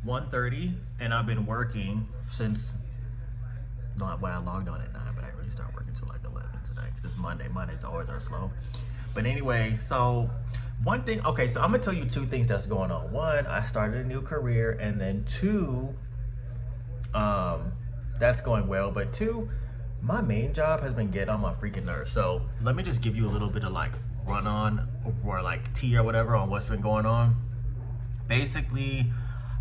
1:30, and I've been working since, well, I logged on at 9, but I didn't really start working till like 11 today because it's Monday. Mondays always are slow. But anyway, so one thing, okay, so I'm gonna tell you two things that's going on. One, I started a new career, and then two, that's going well. But two, my main job has been getting on my freaking nerves. So let me just give you a little bit of like run on or like tea or whatever on what's been going on. Basically,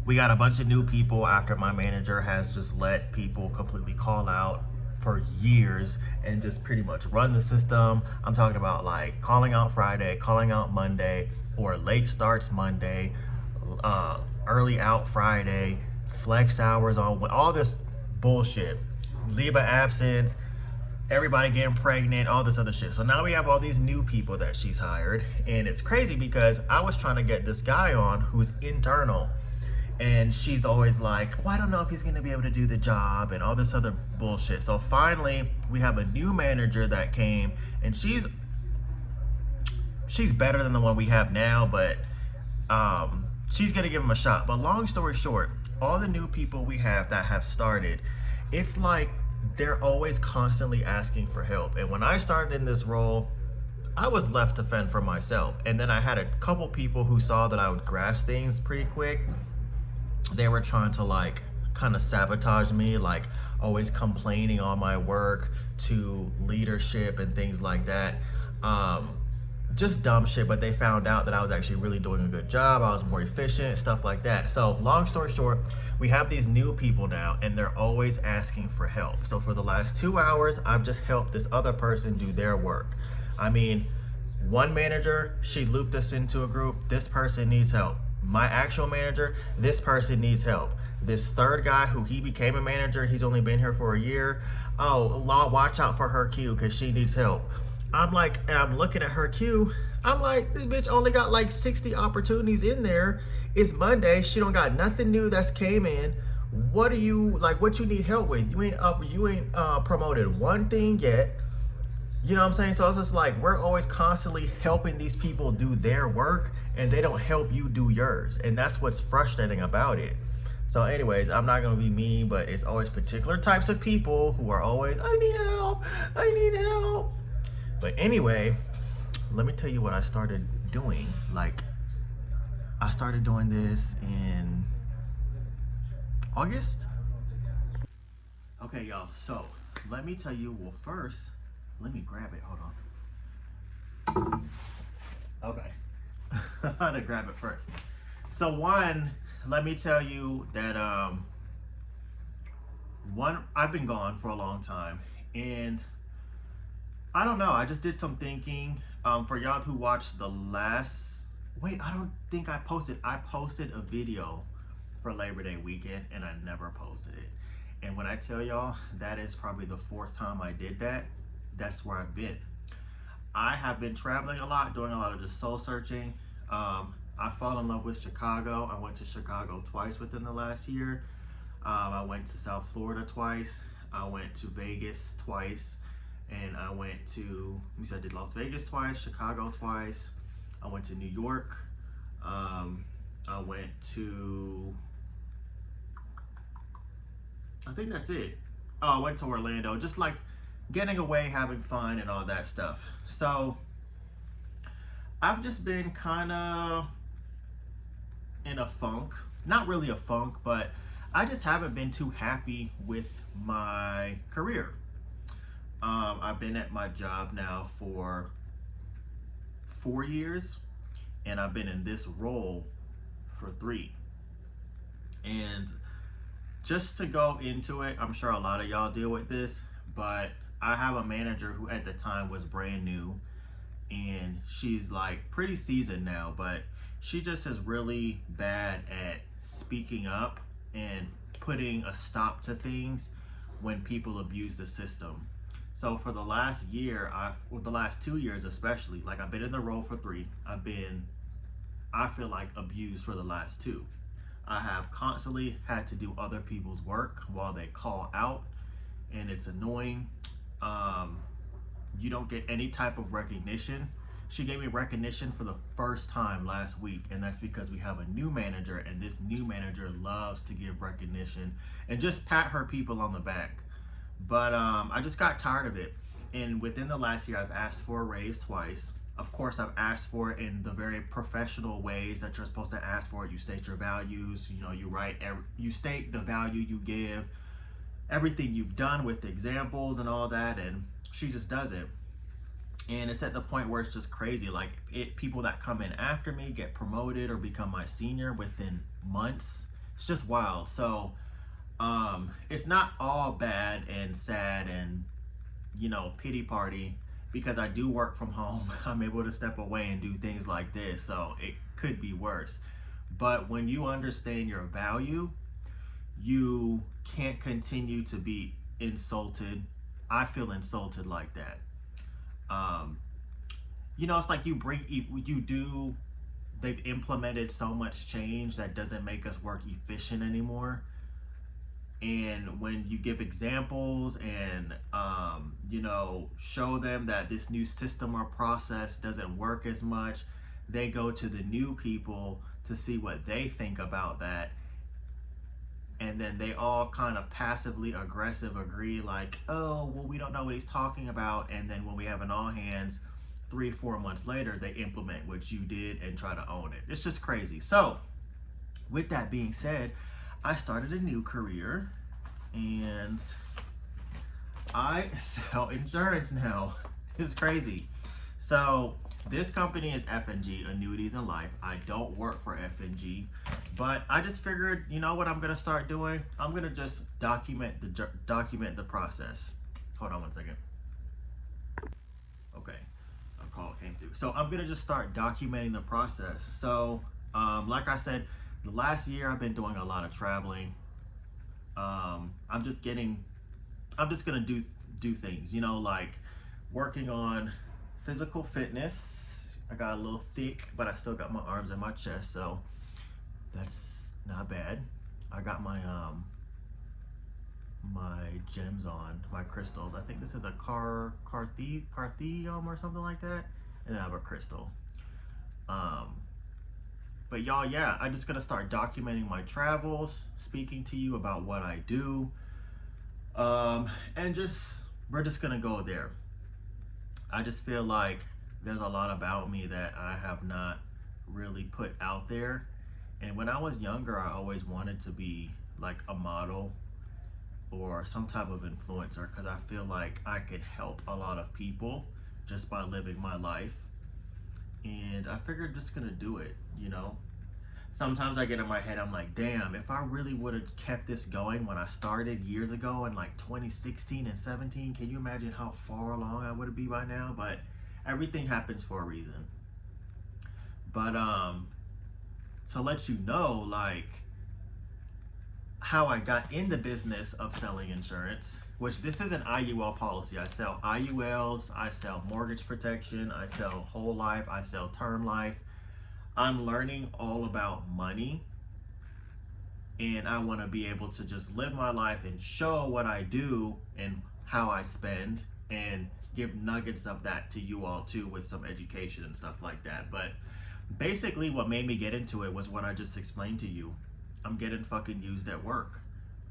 we got a bunch of new people after my manager has just let people completely call out for years and just pretty much run the system. I'm talking about like calling out Friday, calling out Monday, or late starts Monday, early out Friday, flex hours on all this bullshit, leave of absence, everybody getting pregnant, all this other shit. So now we have all these new people that she's hired, and it's crazy because I was trying to get this guy on who's internal, and she's always like, well, I don't know if he's gonna be able to do the job and all this other bullshit. So finally we have a new manager that came, and she's better than the one we have now, but she's gonna give him a shot. But long story short, all the new people we have that have started, it's like they're always constantly asking for help. And when I started in this role, I was left to fend for myself. And then I had a couple people who saw that I would grasp things pretty quick. They were trying to like kind of sabotage me, like always complaining on my work to leadership and things like that. Just dumb shit, but they found out that I was actually really doing a good job. I was more efficient, stuff like that. So long story short, we have these new people now, and they're always asking for help. So for the last 2 hours, I've just helped this other person do their work. I mean, one manager, she looped us into a group. This person needs help. My actual manager, this person needs help. This third guy who he became a manager, he's only been here for a year. Oh, watch out for her queue because she needs help. I'm like, and I'm looking at her queue. I'm like, this bitch only got like 60 opportunities in there. It's Monday. She don't got nothing new that's came in. What do you like? What you need help with? You ain't promoted one thing yet. You know what I'm saying? So it's just like we're always constantly helping these people do their work, and they don't help you do yours. And that's what's frustrating about it. So anyways, I'm not gonna be mean, but it's always particular types of people who are always, I need help, I need help. But anyway, let me tell you what I started doing. Like, I started doing this in August. Okay, y'all, so let me tell you, well, first, let me grab it, hold on. Okay, I had to grab it first. So one, let me tell you that I've been gone for a long time, and I don't know, I just did some thinking. For y'all who watched the last, wait, I don't think I posted a video for Labor Day weekend, and I never posted it. And when I tell y'all, that is probably the 4th time I did that. That's where I've been. I have been traveling a lot, doing a lot of just soul searching. I fell in love with Chicago. I went to Chicago twice within the last year. I went to South Florida twice. I went to Vegas twice. And I went to, I did Las Vegas twice, Chicago twice. I went to New York. I went to, I think that's it. Oh, I went to Orlando, just like getting away, having fun and all that stuff. So I've just been kind of in a funk. Not really a funk, but I just haven't been too happy with my career. I've been at my job now for 4 years, and I've been in this role for 3. And just to go into it, I'm sure a lot of y'all deal with this, but I have a manager who at the time was brand new, and she's like pretty seasoned now, but she just is really bad at speaking up and putting a stop to things when people abuse the system. So for the last year, the last 2 years especially, like I've been in the role for 3. I feel like abused for the last 2. I have constantly had to do other people's work while they call out, and it's annoying. You don't get any type of recognition. She gave me recognition for the first time last week, and that's because we have a new manager, and this new manager loves to give recognition and just pat her people on the back. But I just got tired of it. And within the last year, I've asked for a raise twice. Of course, I've asked for it in the very professional ways that you're supposed to ask for it. You state your values, you know, you state the value you give, everything you've done with examples and all that, and she just does it. And it's at the point where it's just crazy. Like, people that come in after me get promoted or become my senior within months. It's just wild. So it's not all bad and sad and, you know, pity party, because I do work from home. I'm able to step away and do things like this, so it could be worse. But when you understand your value, you can't continue to be insulted. I feel insulted like that. You know, it's like they've implemented so much change that doesn't make us work efficient anymore. And when you give examples and, you know, show them that this new system or process doesn't work as much, they go to the new people to see what they think about that. And then they all kind of passively aggressive agree, like, oh, well, we don't know what he's talking about. And then when we have an all hands 3-4 months later, they implement what you did and try to own it. It's just crazy. So with that being said, I started a new career and I sell insurance now. It's crazy. So this company is F&G, Annuities and Life. I don't work for F&G, but I just figured, you know what I'm gonna start doing? I'm gonna just document the process. Hold on one second. Okay, a call came through. So I'm gonna just start documenting the process. So like I said, the last year I've been doing a lot of traveling. I'm just gonna do things, you know, like working on physical fitness. I got a little thick, but I still got my arms and my chest, so that's not bad. I got my my gems on, my crystals. I think this is a carthium or something like that, and then I have a crystal. But y'all, yeah, I'm just gonna start documenting my travels, speaking to you about what I do, and we're just gonna go there. I just feel like there's a lot about me that I have not really put out there. And when I was younger, I always wanted to be like a model or some type of influencer, because I feel like I could help a lot of people just by living my life. And I figured just gonna do it, you know. Sometimes I get in my head, I'm like, damn, if I really would have kept this going when I started years ago in like 2016 and 17, can you imagine how far along I would be by now? But everything happens for a reason. But to let you know, like, how I got in the business of selling insurance, which this is an IUL policy. I sell IULs, I sell mortgage protection, I sell whole life, I sell term life. I'm learning all about money, and I want to be able to just live my life and show what I do and how I spend, and give nuggets of that to you all too, with some education and stuff like that. But basically what made me get into it was what I just explained to you. I'm getting fucking used at work.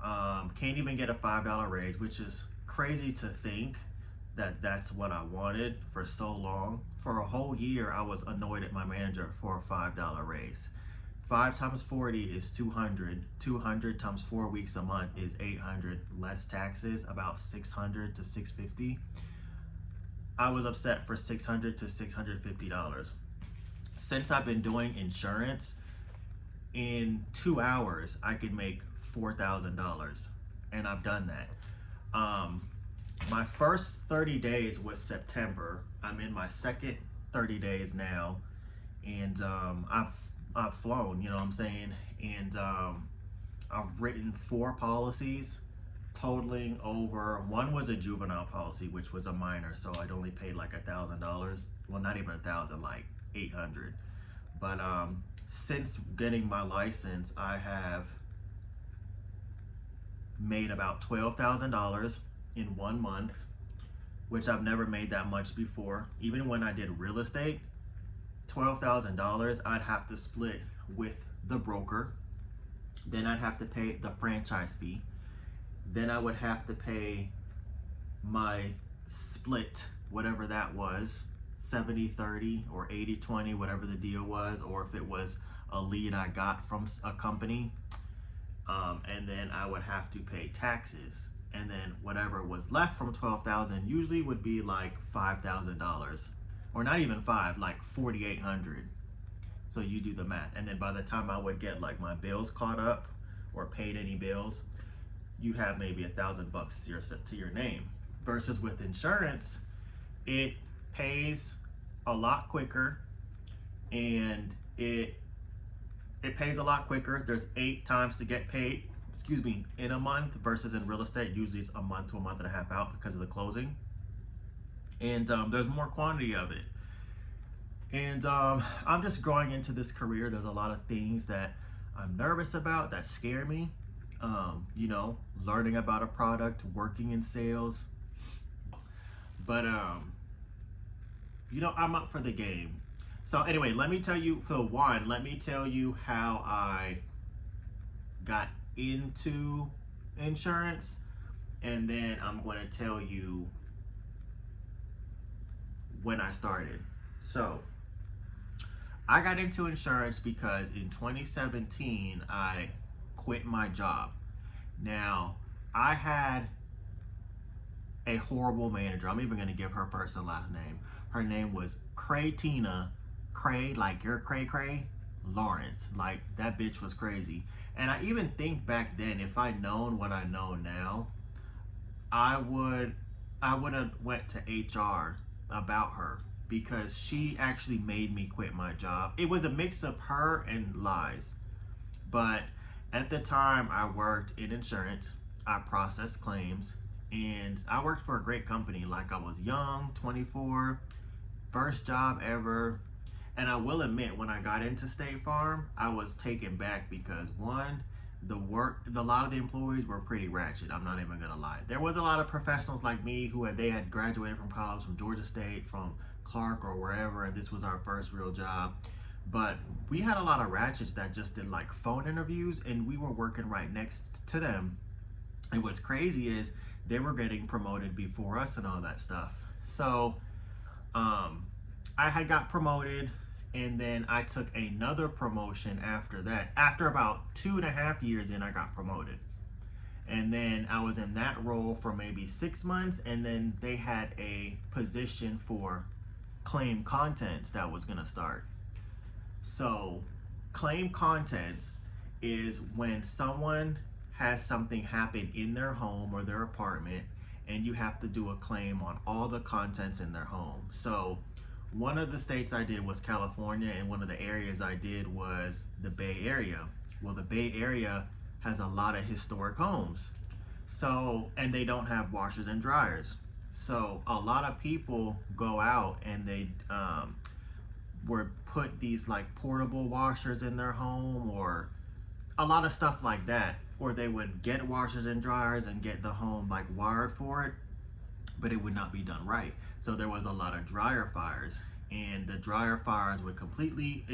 Can't even get a $5 raise, which is crazy to think that that's what I wanted for so long. For a whole year, I was annoyed at my manager for a $5 raise. 5 times 40 is 200. 200 times 4 weeks a month is 800. Less taxes, about 600 to 650. I was upset for $600 to $650. Since I've been doing insurance, in 2 hours, I could make $4,000, and I've done that. My first 30 days was September. I'm in my second 30 days now, and I've flown, you know what I'm saying? And I've written 4 policies totaling over, one was a juvenile policy, which was a minor, so I'd only paid like $1,000. Well, not even 1,000, like 800. But since getting my license, I have made about $12,000 in 1 month, which I've never made that much before. Even when I did real estate, $12,000, I'd have to split with the broker. Then I'd have to pay the franchise fee. Then I would have to pay my split, whatever that was, 70-30 or 80-20, whatever the deal was, or if it was a lead I got from a company. And then I would have to pay taxes. And then whatever was left from 12,000 usually would be like $5,000, or not even five, like 4,800. So you do the math. And then by the time I would get like my bills caught up or paid any bills, you have maybe $1,000 to your name. Versus with insurance, it pays a lot quicker, and it pays a lot quicker. There's 8 times to get paid, in a month, versus in real estate, usually it's a month to a month and a half out because of the closing. And there's more quantity of it. And I'm just growing into this career. There's a lot of things that I'm nervous about, that scare me. You know, learning about a product, working in sales. But, you know, I'm up for the game. So anyway, let me tell you how I got into insurance, and then I'm going to tell you when I started. So I got into insurance because in 2017 I quit my job. Now, I had a horrible manager. I'm even going to give her first and last name. Her name was Craytina, Cray, like you're Cray Lawrence. Like, that bitch was crazy. And I even think back then, if I'd known what I know now, I would have went to HR about her, because she actually made me quit my job. It was a mix of her and lies. But at the time, I worked in insurance. I processed claims, and I worked for a great company. Like, I was young, 24, first job ever. And I will admit, when I got into State Farm, I was taken back because, one, a lot of the employees were pretty ratchet. I'm not even gonna lie. There was a lot of professionals like me who they had graduated from college, from Georgia State, from Clark or wherever, and this was our first real job. But we had a lot of ratchets that just did like phone interviews, and we were working right next to them. And what's crazy is they were getting promoted before us and all that stuff. So I had got promoted, and then I took another promotion after that. After about 2.5 years in, I got promoted. And then I was in that role for maybe 6 months, and then they had a position for claim contents that was gonna start. So claim contents is when someone has something happen in their home or their apartment, and you have to do a claim on all the contents in their home. So one of the states I did was California, and one of the areas I did was the Bay Area. Well, the Bay Area has a lot of historic homes. So, and they don't have washers and dryers. So a lot of people go out and they would put these like portable washers in their home, or a lot of stuff like that. Or they would get washers and dryers and get the home like wired for it, but it would not be done right. So there was a lot of dryer fires, and the dryer fires would completely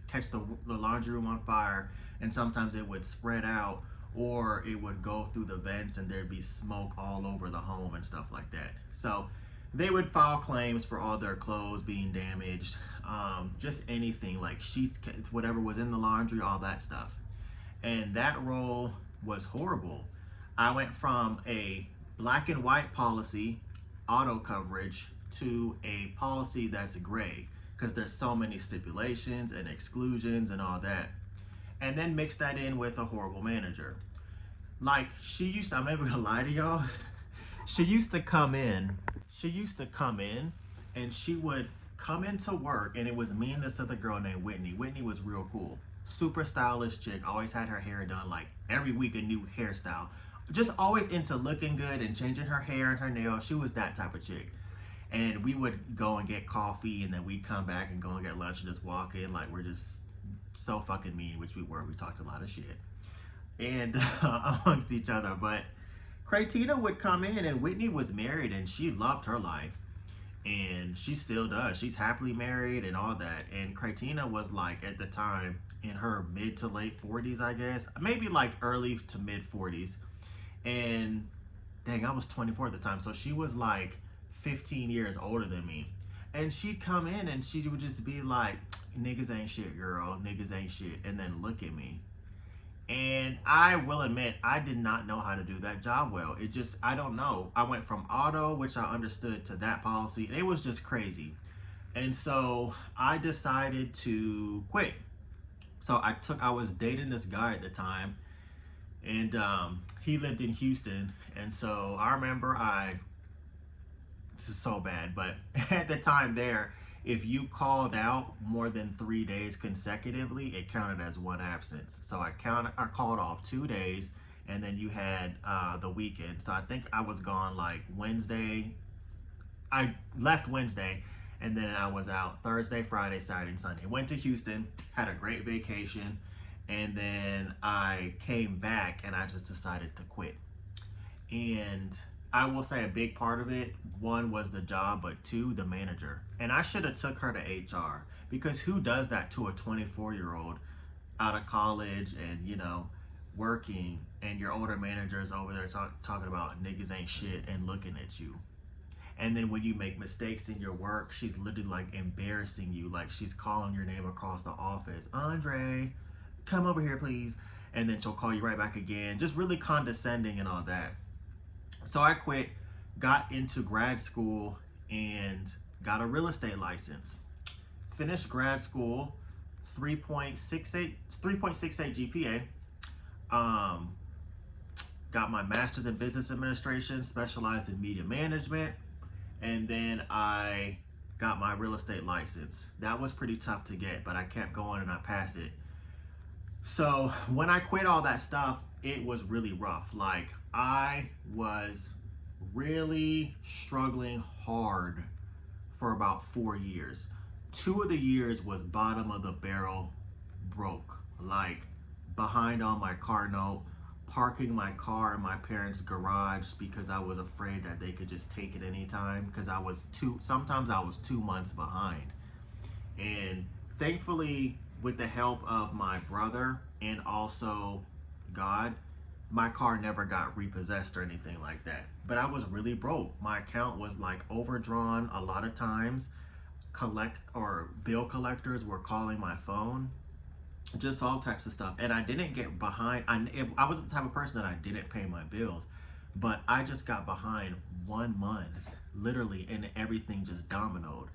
catch the laundry room on fire, and sometimes it would spread out, or it would go through the vents and there'd be smoke all over the home and stuff like that. So they would file claims for all their clothes being damaged, just anything like sheets, whatever was in the laundry, all that stuff. And that role was horrible. I went from a black and white policy, auto coverage, to a policy that's gray, because there's so many stipulations and exclusions and all that. And then mix that in with a horrible manager. Like, I'm never gonna lie to y'all, she used to come in and she would come into work, and it was me and this other girl named Whitney. Whitney was real cool. Super stylish chick, always had her hair done, like every week a new hairstyle. Just always into looking good and changing her hair and her nails. She was that type of chick. And we would go and get coffee, and then we'd come back and go and get lunch and just walk in like we're just so fucking mean, which we were. We talked a lot of shit and amongst each other. But Craytina would come in, and Whitney was married and she loved her life. and she still does. She's happily married and all that. And Kratina was like at the time in her mid to late 40s, I guess, maybe like early to mid 40s. And dang, I was 24 at the time, so she was like 15 years older than me. And she'd come in and she would just be like, "Niggas ain't shit, girl. Niggas ain't shit," and then look at me. And I will admit, I did not know how to do that job well. It just, I don't know. I went from auto, which I understood, to that policy, and it was just crazy. And so I decided to quit. So I was dating this guy at the time, and he lived in Houston. And so I remember this is so bad, but at the time there, if you called out more than 3 days consecutively, it counted as one absence. So I called off 2 days, and then you had the weekend. So I think I was gone like Wednesday. I left Wednesday, and then I was out Thursday, Friday, Saturday, and Sunday. Went to Houston, had a great vacation, and then I came back and I just decided to quit. And I will say a big part of it, one was the job, but two, the manager. And I should have took her to HR, because who does that to a 24-year-old out of college and, working, and your older manager is over there talking about niggas ain't shit and looking at you. And then when you make mistakes in your work, she's literally like embarrassing you. Like she's calling your name across the office. "Andre, come over here, please." And then she'll call you right back again. Just really condescending and all that. So I quit, got into grad school, and got a real estate license. Finished grad school, 3.68 GPA. Got my master's in business administration, specialized in media management, and then I got my real estate license. That was pretty tough to get, but I kept going and I passed it. So when I quit all that stuff, it was really rough. Like I was really struggling hard for about 4 years. 2 of the years was bottom of the barrel broke, like behind on my car note, parking my car in my parents' garage because I was afraid that they could just take it anytime, because sometimes I was 2 months behind. And thankfully, with the help of my brother and also God, my car never got repossessed or anything like that. But I was really broke. My account was like overdrawn a lot of times. Bill collectors were calling my phone. Just all types of stuff. And I didn't get behind. I was the type of person that I didn't pay my bills. But I just got behind 1 month, literally, and everything just dominoed.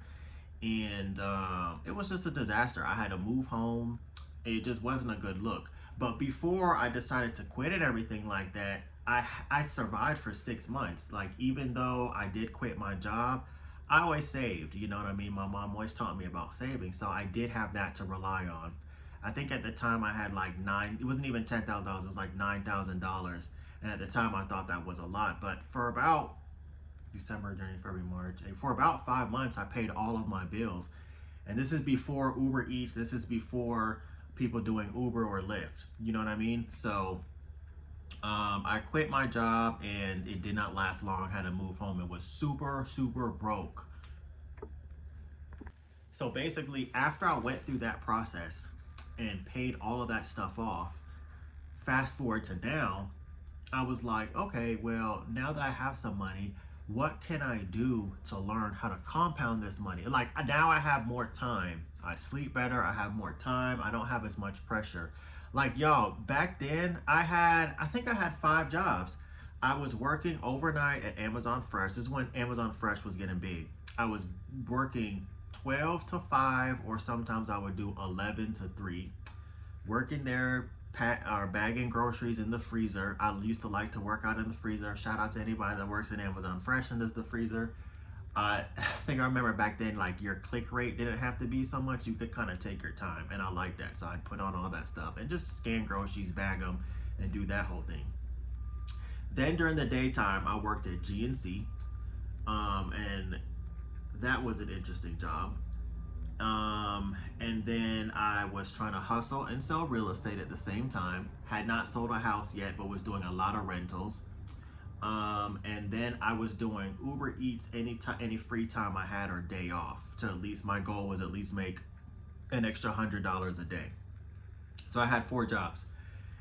And it was just a disaster. I had to move home. It just wasn't a good look. But before I decided to quit and everything like that, I survived for 6 months. Like, even though I did quit my job, I always saved. You know what I mean? My mom always taught me about saving. So I did have that to rely on. I think at the time I had like it wasn't even $10,000, it was like $9,000. And at the time I thought that was a lot. But for about December, January, February, March, for about 5 months, I paid all of my bills. And this is before Uber Eats. This is before people doing Uber or Lyft. You know what I mean? So I quit my job, and it did not last long. I had to move home. It was super, super broke. So basically, after I went through that process and paid all of that stuff off, fast forward to now, I was like, okay, well, now that I have some money, what can I do to learn how to compound this money? Like, now I have more time. I sleep better. I have more time. I don't have as much pressure. Like, y'all, back then I think I had 5 jobs. I was working overnight at Amazon Fresh. This is when Amazon Fresh was getting big. I was working 12 to 5, or sometimes I would do 11 to 3. Working there, bagging groceries in the freezer. I used to like to work out in the freezer. Shout out to anybody that works in Amazon Fresh and does the freezer. I think I remember back then, like, your click rate didn't have to be so much. You could kind of take your time, and I like that. So I'd put on all that stuff and just scan groceries, bag them, and do that whole thing. Then during the daytime, I worked at GNC, and that was an interesting job. And then I was trying to hustle and sell real estate at the same time. Had not sold a house yet, but was doing a lot of rentals. And then I was doing Uber Eats any free time I had or day off. To at least, my goal was at least make an extra $100 a day. So I had 4 jobs,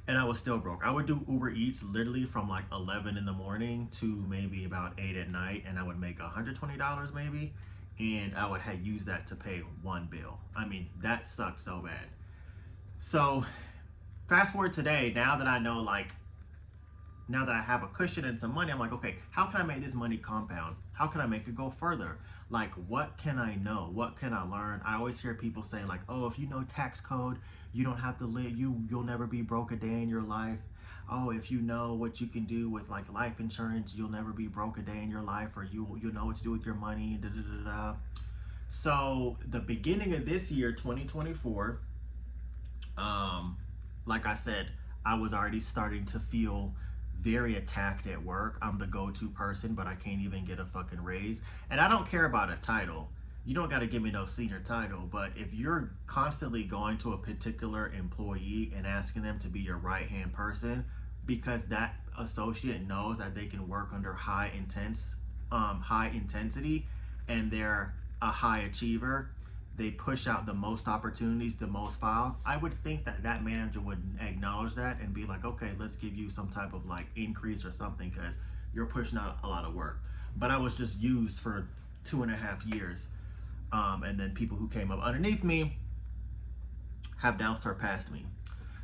and I was still broke. I would do Uber Eats literally from like 11 in the morning to maybe about 8 at night, and I would make $120 maybe, and I would have used that to pay 1 bill. I mean, that sucked so bad. So fast forward today, now that I know, like, now that I have a cushion and some money, I'm like, okay, how can I make this money compound? How can I make it go further? Like, what can I know? What can I learn? I always hear people say, like, oh, if you know tax code, you don't have to live, you'll never be broke a day in your life. Oh, if you know what you can do with like life insurance, you'll never be broke a day in your life, or you'll know what to do with your money. Da, da, da, da. So the beginning of this year, 2024, like I said, I was already starting to feel very attacked at work. I'm the go-to person, but I can't even get a fucking raise. And I don't care about a title. You don't got to give me no senior title, but if you're constantly going to a particular employee and asking them to be your right-hand person because that associate knows that they can work under high intensity, and they're a high achiever, they push out the most opportunities, the most files, I would think that that manager would acknowledge that and be like, okay, let's give you some type of like increase or something because you're pushing out a lot of work. But I was just used for 2.5 years. And then people who came up underneath me have now surpassed me.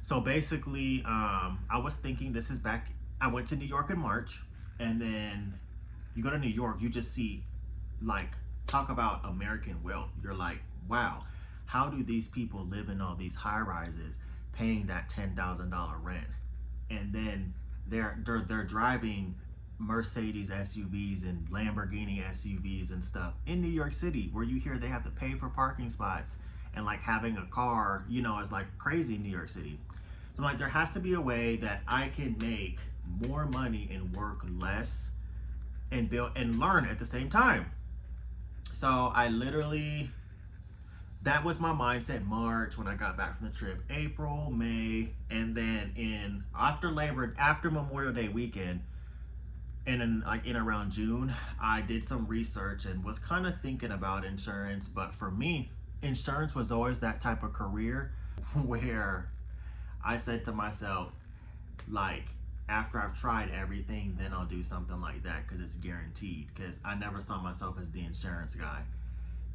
So basically, I was thinking, this is back, I went to New York in March, and then you go to New York, you just see, like, talk about American wealth. You're like, wow, how do these people live in all these high rises paying that $10,000 rent? And then they're driving Mercedes SUVs and Lamborghini SUVs and stuff in New York City, where you hear they have to pay for parking spots, and like having a car, you know, is like crazy in New York City. So I'm like, there has to be a way that I can make more money and work less and build and learn at the same time. So I literally, that was my mindset in March when I got back from the trip. April, May, and then after Memorial Day weekend, and in around June, I did some research and was kind of thinking about insurance. But for me, insurance was always that type of career where I said to myself, like, after I've tried everything, then I'll do something like that because it's guaranteed. Because I never saw myself as the insurance guy.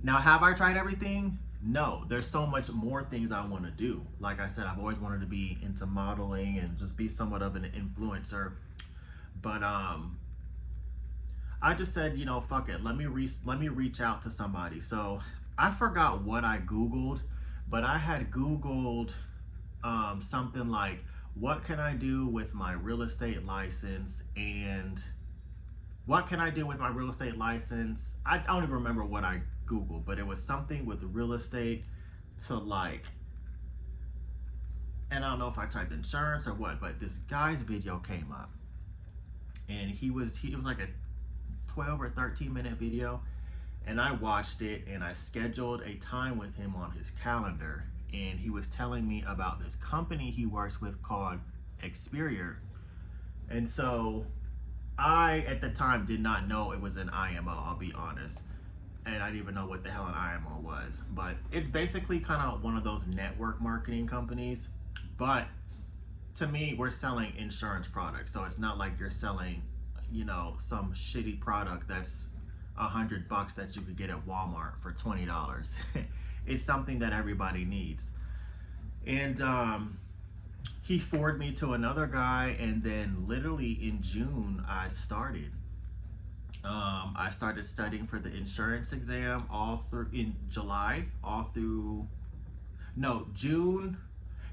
Now, have I tried everything? No, there's so much more things I want to do. Like I said, I've always wanted to be into modeling and just be somewhat of an influencer. But I just said, you know, fuck it. Let me reach out to somebody. So I forgot what I Googled, but I had Googled something like, what can I do with my real estate license? And what can I do with my real estate license? I don't even remember what I Googled, but it was something with real estate to like, and I don't know if I typed insurance or what, but this guy's video came up, and it was like a 12 or 13 minute video, and I watched it, and I scheduled a time with him on his calendar, and he was telling me about this company he works with called Experior. And so I, at the time, did not know it was an IMO, I'll be honest. And I didn't even know what the hell an IMO was. But it's basically kind of one of those network marketing companies. But to me, we're selling insurance products. So it's not like you're selling, you know, some shitty product that's $100 that you could get at Walmart for $20. It's something that everybody needs. And he forwarded me to another guy, and then literally in June I started. I started studying for the insurance exam June.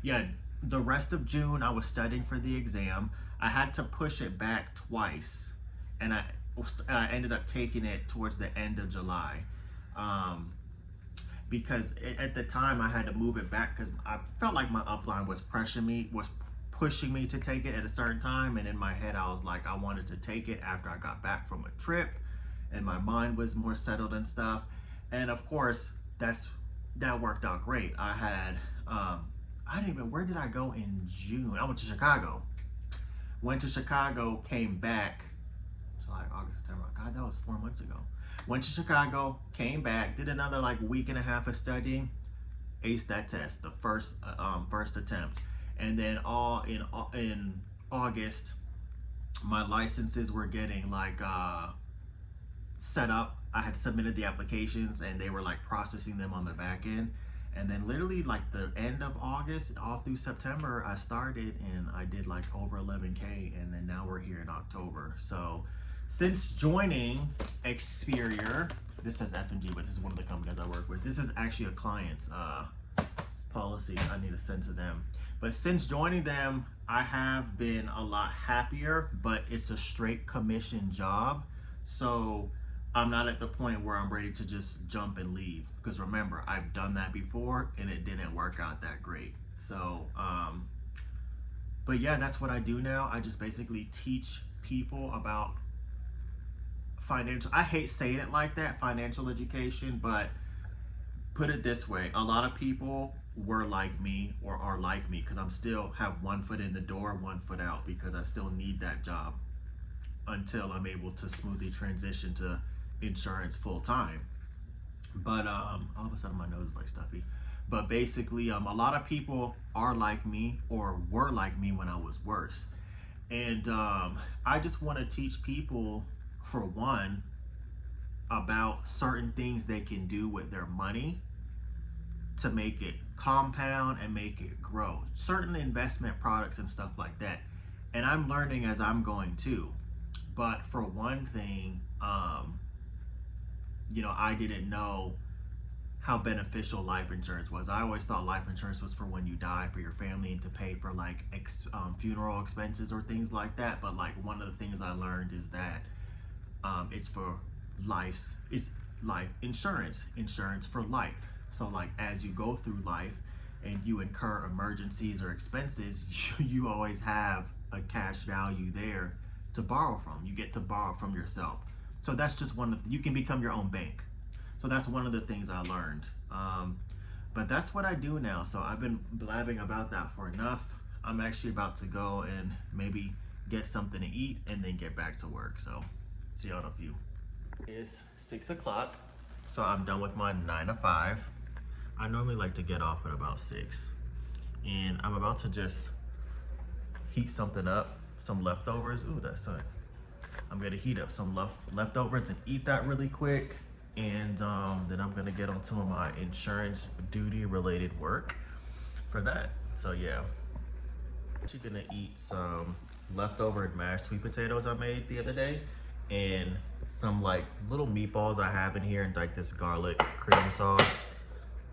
Yeah, the rest of June I was studying for the exam. I had to push it back twice, and I ended up taking it towards the end of July. Because at the time I had to move it back because I felt like my upline was pushing me to take it at a certain time, and in my head I was like, I wanted to take it after I got back from a trip and my mind was more settled and stuff. And of course that worked out great. I had where did I go in June? I went to Chicago, came back July, August, September. God, that was 4 months ago. Went to Chicago, came back, did another like week and a half of studying, aced that test, the first attempt, and then all in August, my licenses were getting like set up. I had submitted the applications and they were like processing them on the back end. And then literally like the end of August all through September, I started and I did like over 11K. And then now we're here in October. So since joining Experior, this says F&G, but this is one of the companies I work with. This is actually a client's policy I need to send to them. But since joining them, I have been a lot happier, but it's a straight commission job. So I'm not at the point where I'm ready to just jump and leave, because remember, I've done that before and it didn't work out that great. So but yeah, that's what I do now. I just basically teach people about financial, I hate saying it like that, financial education, but put it this way, a lot of people were like me or are like me, because I'm still have one foot in the door, one foot out, because I still need that job until I'm able to smoothly transition to insurance full time. But all of a sudden my nose is like stuffy. But basically, a lot of people are like me or were like me when I was worse. And I just want to teach people, for one, about certain things they can do with their money to make it compound and make it grow. Certain investment products and stuff like that. And I'm learning as I'm going too. But for one thing, you know, I didn't know how beneficial life insurance was. I always thought life insurance was for when you die, for your family, and to pay for like funeral expenses or things like that. But like one of the things I learned is that it's for it's life insurance for life. So like as you go through life and you incur emergencies or expenses, you always have a cash value there to borrow from. You get to borrow from yourself. So that's just one of you can become your own bank. So that's one of the things I learned. But that's what I do now. So I've been blabbing about that for enough. I'm actually about to go and maybe get something to eat and then get back to work. So see y'all in a few. It's 6 o'clock. So I'm done with my 9 to 5. I normally like to get off at about 6. And I'm about to just heat something up, some leftovers. Ooh, that's good. I'm gonna heat up some leftovers and eat that really quick. And then I'm gonna get on some of my insurance duty related work for that. So yeah, I'm actually gonna eat some leftover mashed sweet potatoes I made the other day, and some like little meatballs I have in here, and like this garlic cream sauce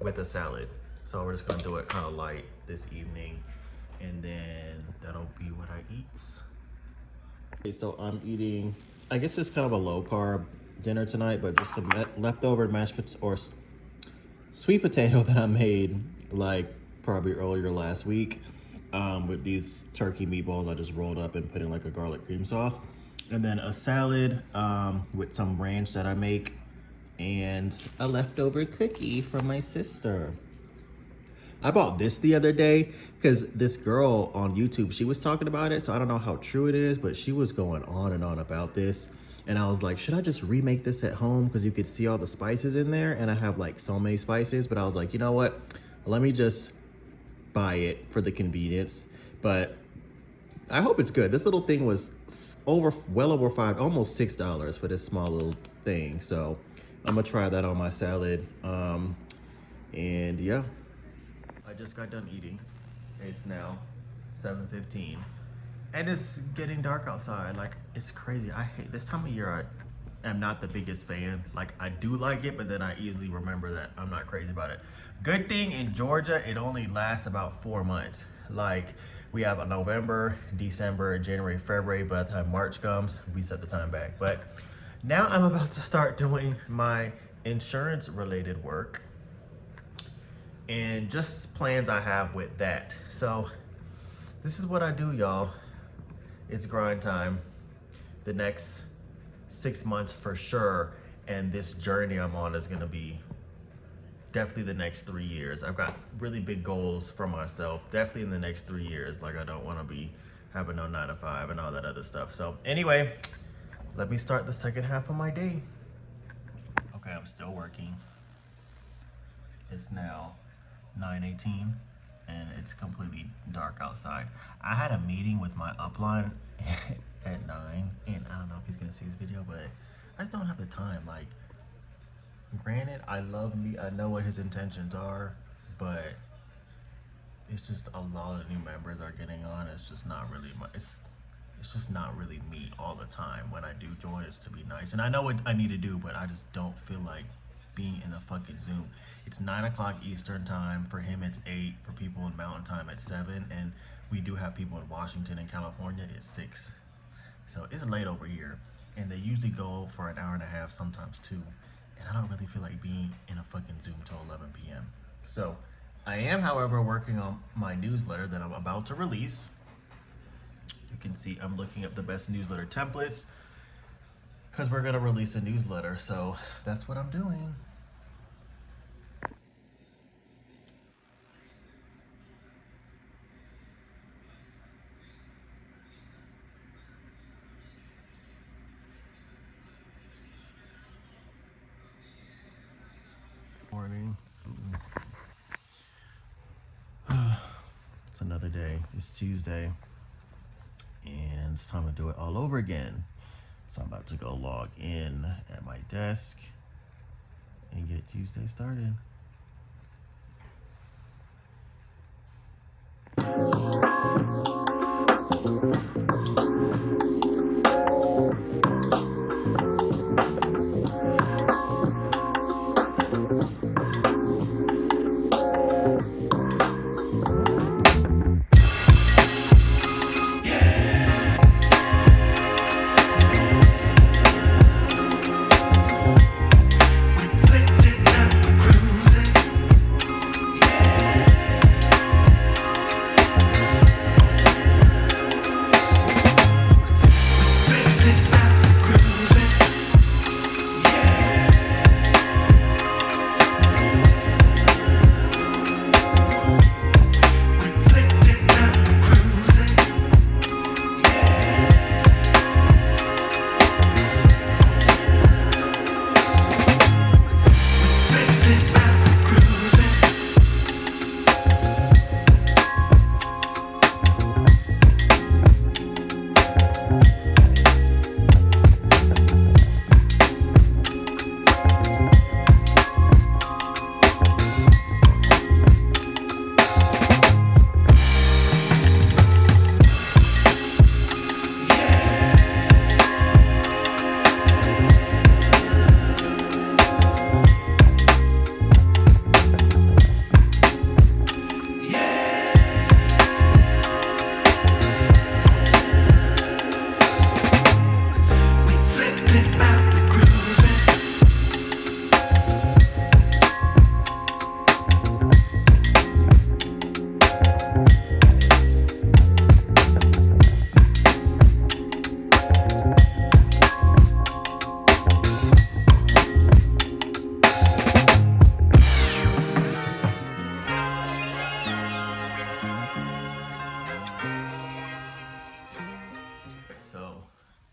with a salad. So we're just gonna do it kind of light this evening, and then that'll be what I eat. Okay, so I'm eating, I guess it's kind of a low carb dinner tonight, but just some leftover mashed potatoes or sweet potato that I made like probably earlier last week, with these turkey meatballs I just rolled up and put in like a garlic cream sauce, and then a salad with some ranch that I make, and a leftover cookie from my sister. I bought this the other day because this girl on YouTube, she was talking about it. So I don't know how true it is, but she was going on and on about this. And I was like, should I just remake this at home? Because you could see all the spices in there. And I have like so many spices. But I was like, you know what? Let me just buy it for the convenience. But I hope it's good. This little thing was well over almost $6 for this small little thing. So I'm going to try that on my salad. And yeah. I just got done eating. It's now 7:15 and it's getting dark outside. Like, it's crazy. I hate this time of year. I am not the biggest fan. Like, I do like it, but then I easily remember that I'm not crazy about it. Good thing in Georgia, it only lasts about 4 months. Like, we have a November, December, January, February. By the time March comes, we set the time back. But now I'm about to start doing my insurance related work and just plans I have with that. So this is what I do, y'all. It's grind time. The next 6 months for sure, and this journey I'm on is gonna be definitely the next 3 years. I've got really big goals for myself, definitely in the next 3 years. Like, I don't wanna be having no 9 to 5 and all that other stuff. So anyway, let me start the second half of my day. Okay, I'm still working. It's now 9:18 and it's completely dark outside. I had a meeting with my upline at 9, and I don't know if he's gonna see this video, but I just don't have the time. Like, granted, I love me, I know what his intentions are, but it's just a lot of new members are getting on. It's just not really it's just not really me all the time. When I do join, it's to be nice, and I know what I need to do, but I just don't feel like being in the fucking Zoom. It's 9 o'clock Eastern time. For him, it's 8. For people in Mountain Time, it's 7. And we do have people in Washington and California, it's 6. So it's late over here. And they usually go for an hour and a half, sometimes 2. And I don't really feel like being in a fucking Zoom till 11 p.m. So I am, however, working on my newsletter that I'm about to release. You can see I'm looking up the best newsletter templates because we're going to release a newsletter. So that's what I'm doing. Morning. It's another day. It's Tuesday and it's time to do it all over again. So I'm about to go log in at my desk and get Tuesday started.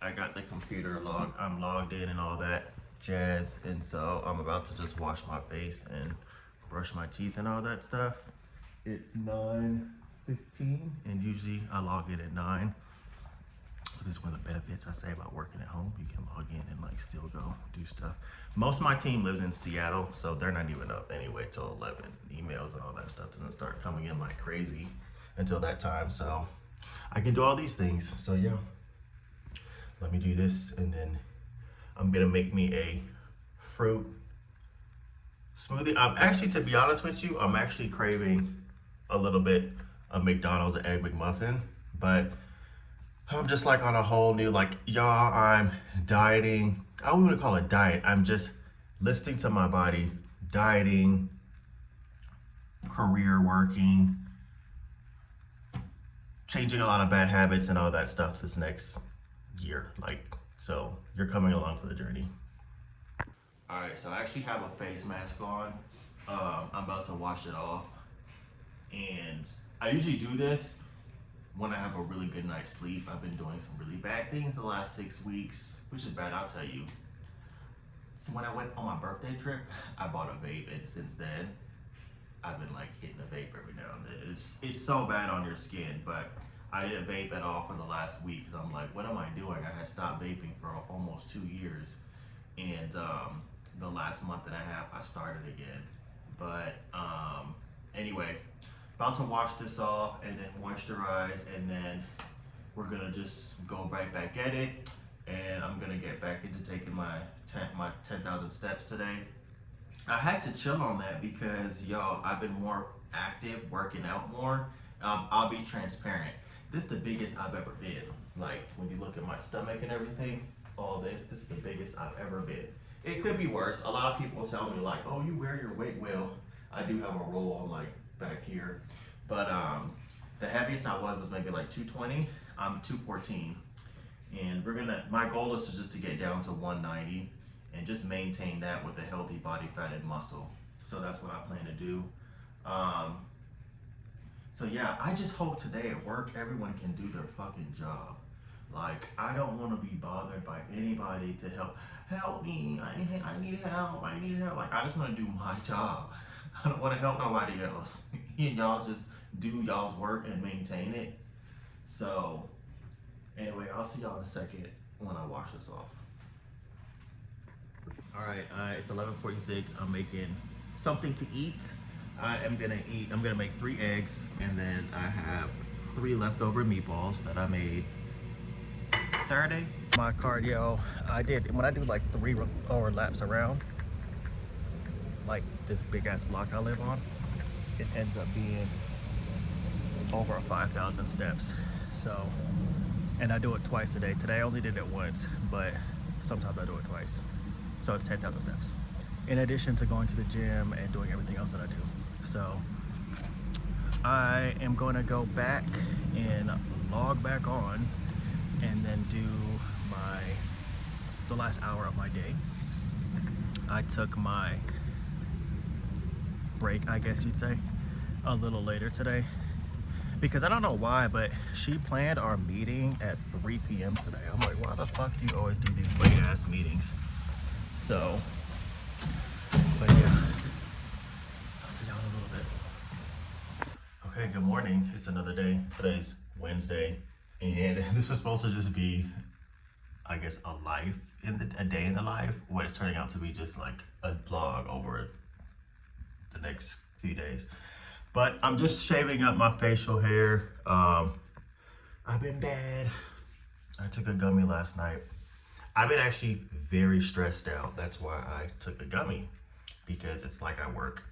I got the computer logged, I'm logged in and all that jazz, and so I'm about to just wash my face and brush my teeth and all that stuff. It's 9:15 and usually I log in at 9. This is one of the benefits I say about working at home. You can log in and like still go do stuff. Most of my team lives in Seattle, so they're not even up anyway till 11. Emails and all that stuff doesn't start coming in like crazy until that time, so I can do all these things. So yeah, let me do this, and then I'm gonna make me a fruit smoothie. I'm actually, to be honest with you, I'm actually craving a little bit of McDonald's Egg McMuffin, but I'm just like on a whole new, like, y'all, I'm dieting. I wouldn't call it diet. I'm just listening to my body, dieting, career working, changing a lot of bad habits and all that stuff this next year. Like, so you're coming along for the journey. All right, so I actually have a face mask on. I'm about to wash it off. And I usually do this when I have a really good night's sleep. I've been doing some really bad things the last 6 weeks, which is bad, I'll tell you. So when I went on my birthday trip, I bought a vape, and since then, I've been like hitting a vape every now and then. It's so bad on your skin, but I didn't vape at all for the last week because I'm like, what am I doing? I had stopped vaping for almost 2 years, and the last month and a half I started again. But anyway, about to wash this off and then moisturize, and then we're gonna just go right back at it, and I'm gonna get back into taking my 10,000 steps today. I had to chill on that because I've been more active, working out more. I'll be transparent. This is the biggest I've ever been. Like when you look at my stomach and everything, all this is the biggest I've ever been. It could be worse. A lot of people tell me like, oh, you wear your weight well. I do have a roll like back here. But the heaviest I was maybe like 220. I'm 214. And my goal is just to get down to 190 and just maintain that with a healthy body fat and muscle. So that's what I plan to do. So yeah, I just hope today at work, everyone can do their fucking job. Like, I don't want to be bothered by anybody to help me. I need help. Like, I just want to do my job. I don't want to help nobody else. Y'all just do y'all's work and maintain it. So anyway, I'll see y'all in a second when I wash this off. All right, it's 11:46. I'm making something to eat. I'm gonna make 3 eggs, and then I have 3 leftover meatballs that I made Saturday. My cardio, when I do like 3 or laps around, like this big ass block I live on, it ends up being over 5,000 steps. So, and I do it twice a day. Today I only did it once, but sometimes I do it twice. So it's 10,000 steps. In addition to going to the gym and doing everything else that I do. So I am going to go back and log back on and then do the last hour of my day. I took my break, I guess you'd say, a little later today because I don't know why, but she planned our meeting at 3 p.m. today. I'm like, why the fuck do you always do these late ass meetings? So, but yeah, I'll see y'all in a little bit. Okay, good morning. It's another day. Today's Wednesday, and this was supposed to just be, I guess, a day in the life. What it's turning out to be just like a vlog over the next few days. But I'm just shaving up my facial hair. I've been bad. I took a gummy last night. I've been actually very stressed out. That's why I took a gummy, because it's like I work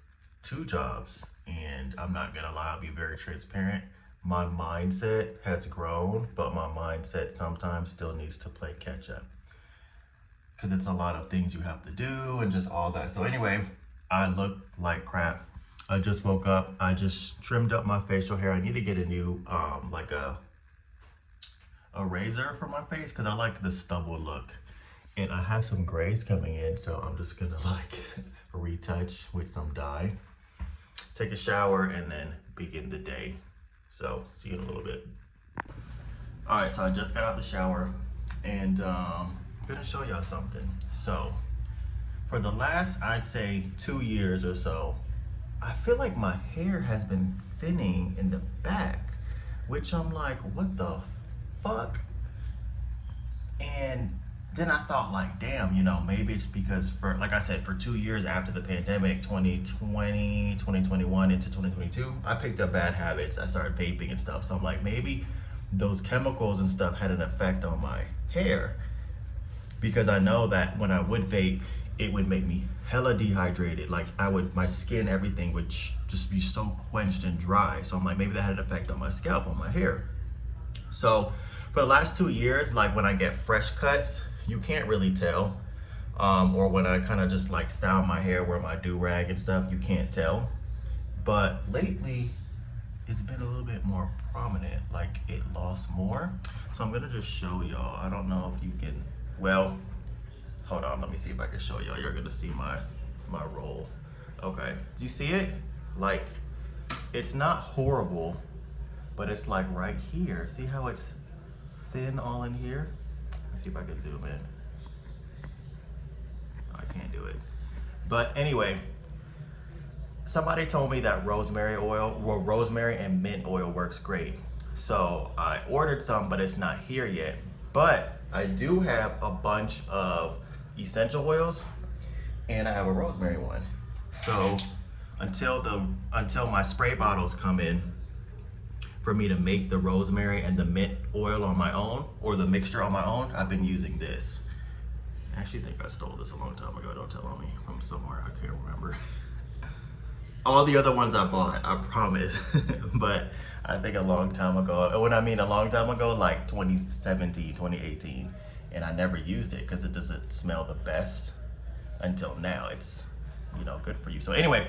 2 jobs, and I'm not gonna lie, I'll be very transparent. My mindset has grown, but my mindset sometimes still needs to play catch up, because it's a lot of things you have to do and just all that. So anyway, I look like crap. I just woke up. I just trimmed up my facial hair. I need to get a new like a razor for my face because I like the stubble look, and I have some grays coming in, so I'm just gonna like retouch with some dye, take a shower, and then begin the day. So see you in a little bit. All right, so I just got out the shower, and I'm gonna show y'all something. So for the last, I'd say 2 years or so, I feel like my hair has been thinning in the back, which I'm like, what the fuck? And then I thought like, damn, maybe it's because like I said, for 2 years after the pandemic, 2020, 2021 into 2022, I picked up bad habits. I started vaping and stuff. So I'm like, maybe those chemicals and stuff had an effect on my hair, because I know that when I would vape, it would make me hella dehydrated. Like my skin, everything would just be so quenched and dry. So I'm like, maybe that had an effect on my scalp, on my hair. So for the last 2 years, like when I get fresh cuts, you can't really tell. Or when I kind of just like style my hair, wear my do-rag and stuff, you can't tell. But lately, it's been a little bit more prominent, like it lost more. So I'm gonna just show y'all. I don't know if you can, well, hold on, let me see if I can show y'all. You're gonna see my roll. Okay, do you see it? Like, it's not horrible, but it's like right here. See how it's thin all in here? Let's see if I can zoom in. I can't do it. But anyway, somebody told me that rosemary oil, well, rosemary and mint oil works great. So I ordered some, but it's not here yet. But I do have a bunch of essential oils, and I have a rosemary one. So until my spray bottles come in for me to make the rosemary and the mint oil on my own, or the mixture on my own, I've been using this. I actually think I stole this a long time ago, don't tell on me, from somewhere, I can't remember. All the other ones I bought, I promise. But I think a long time ago, and when I mean a long time ago, like 2017, 2018, and I never used it because it doesn't smell the best until now. It's, you know, good for you. So anyway,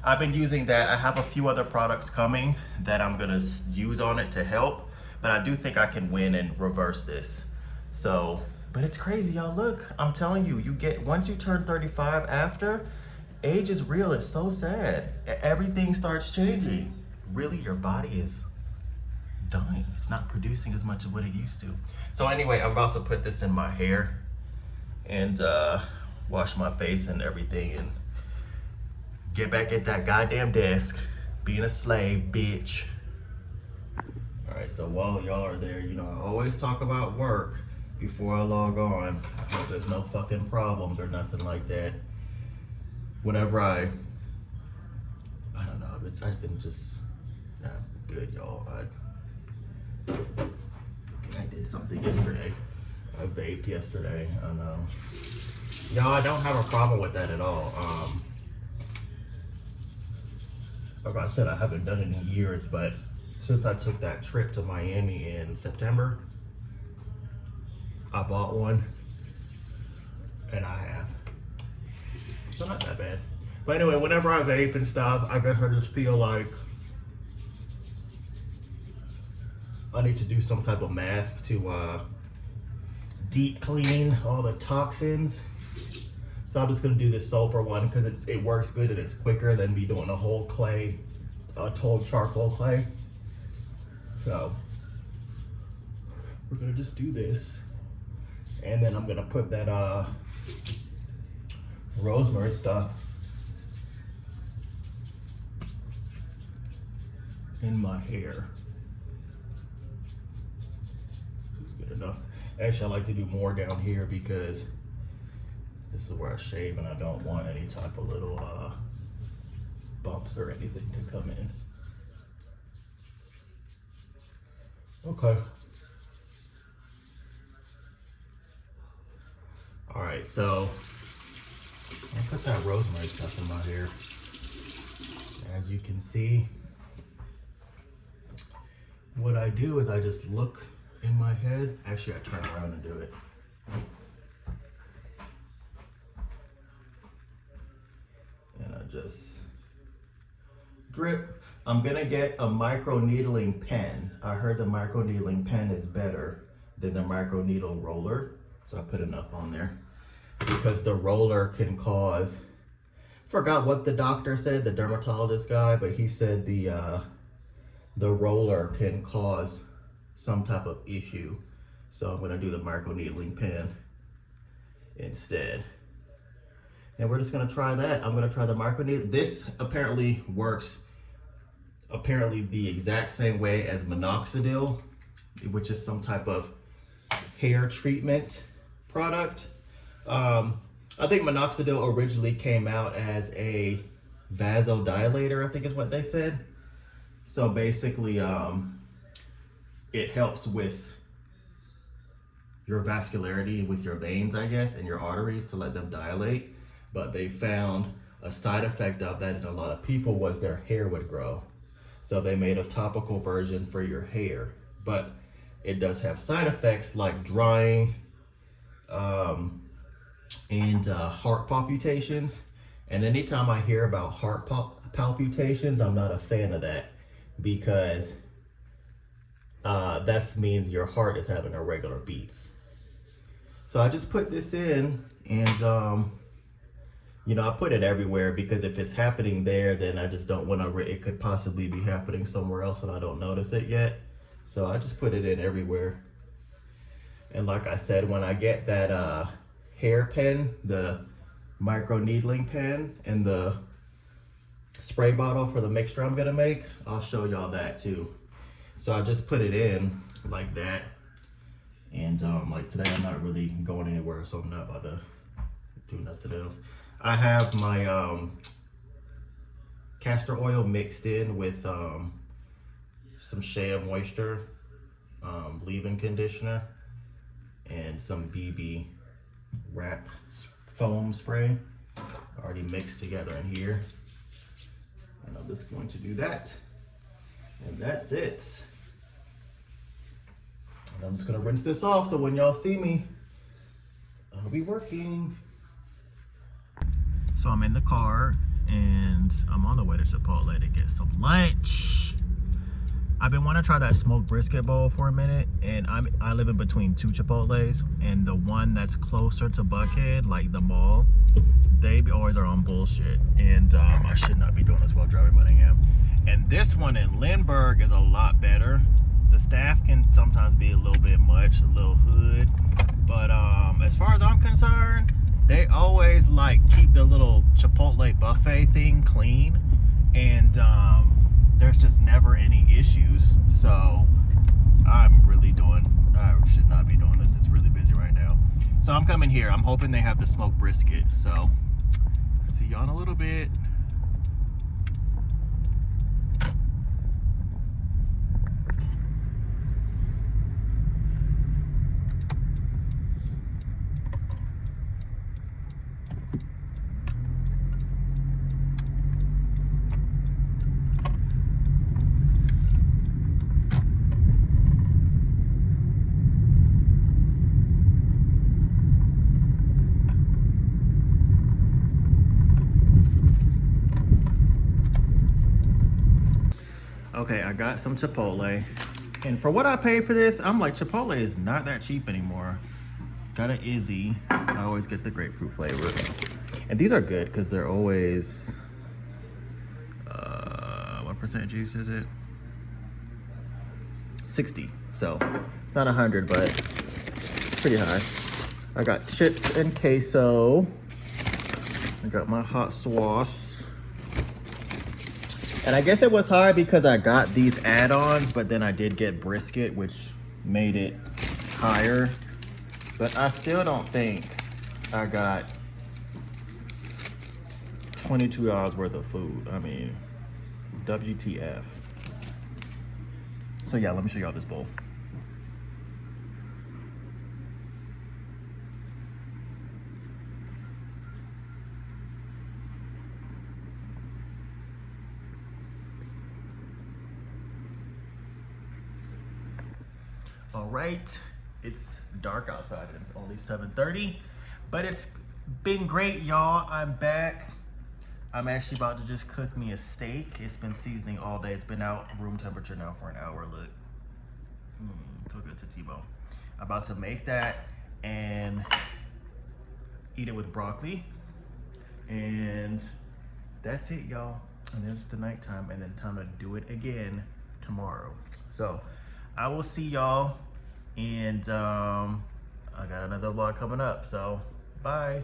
I've been using that. I have a few other products coming that I'm gonna use on it to help, but I do think I can win and reverse this. So, but it's crazy, y'all. Look, I'm telling you, once you turn 35 after, age is real. It's so sad. Everything starts changing. Really, your body is dying. It's not producing as much as what it used to. So anyway, I'm about to put this in my hair and wash my face and everything and get back at that goddamn desk, being a slave, bitch. All right, so while y'all are there, you know, I always talk about work before I log on, but there's no fucking problems or nothing like that. Whenever I don't know, I've been just good, y'all. I did something yesterday. I vaped yesterday. I know. Y'all, I don't have a problem with that at all. Like I said, I haven't done it in years, but since I took that trip to Miami in September, I bought one, and I have. So not that bad. But anyway, whenever I vape and stuff, I guess I just feel like I need to do some type of mask to deep clean all the toxins. So I'm just gonna do this sulfur one because it works good and it's quicker than me doing a whole clay, a whole charcoal clay. So we're gonna just do this. And then I'm gonna put that rosemary stuff in my hair. Good enough. Actually, I like to do more down here because this is where I shave and I don't want any type of little bumps or anything to come in. Okay. All right, so I'll put that rosemary stuff in my hair. As you can see, what I do is I just look in my head. Actually, I turn around and do it. And I just drip. I'm gonna get a micro needling pen. I heard the micro needling pen is better than the micro needle roller. So I put enough on there because the roller can cause, forgot what the doctor said, the dermatologist guy, but he said the roller can cause some type of issue. So I'm gonna do the micro needling pen instead. And we're just gonna try that. I'm gonna try the micro needle. This apparently works the exact same way as minoxidil, which is some type of hair treatment product. I think minoxidil originally came out as a vasodilator, I think is what they said. So basically, it helps with your vascularity with your veins, I guess, and your arteries to let them dilate. But they found a side effect of that in a lot of people was their hair would grow. So they made a topical version for your hair. But it does have side effects like drying and heart palpitations. And anytime I hear about heart palpitations, I'm not a fan of that because that means your heart is having irregular beats. So I just put this in and You know, I put it everywhere because if it's happening there, then I just don't want to, it could possibly be happening somewhere else and I don't notice it yet. So I just put it in everywhere. And like I said, when I get that hair pen, the micro needling pen, and the spray bottle for the mixture I'm gonna make, I'll show y'all that too. So I just put it in like that. And like today I'm not really going anywhere, so I'm not about to do nothing else. I have my castor oil mixed in with some Shea Moisture leave-in conditioner and some BB wrap foam spray already mixed together in here. And I'm just going to do that. And that's it. And I'm just gonna rinse this off so when y'all see me, I'll be working. So I'm in the car and I'm on the way to Chipotle to get some lunch. I've been wanting to try that smoked brisket bowl for a minute, and I live in between two Chipotles, and the one that's closer to Buckhead, like the mall, they always are on bullshit, and I should not be doing this while driving, but I am. And this one in Lindbergh is a lot better. The staff can sometimes be a little bit much, a little hood, but as far as I'm concerned, they always like keep their little Chipotle buffet thing clean, and there's just never any issues. So I'm really I should not be doing this. It's really busy right now. So I'm coming here. I'm hoping they have the smoked brisket. So see y'all in a little bit. Okay, I got some Chipotle, and for what I paid for this, I'm like, Chipotle is not that cheap anymore. Got an Izzy. I always get the grapefruit flavor, and these are good because they're always what percent juice is it? 60. So it's not 100, but it's pretty high. I got chips and queso. I got my hot sauce. And I guess it was hard because I got these add-ons, but then I did get brisket, which made it higher. But I still don't think I got $22 worth of food. I mean, WTF. So yeah, let me show y'all this bowl. All right, it's dark outside and it's only 7:30, but it's been great, y'all. I'm back. I'm actually about to just cook me a steak. It's been seasoning all day. It's been out room temperature now for an hour. Look, so good to T-bone. I'm about to make that and eat it with broccoli, and that's it, y'all. And then it's the nighttime, and then time to do it again tomorrow. So I will see y'all, and I got another vlog coming up, so bye.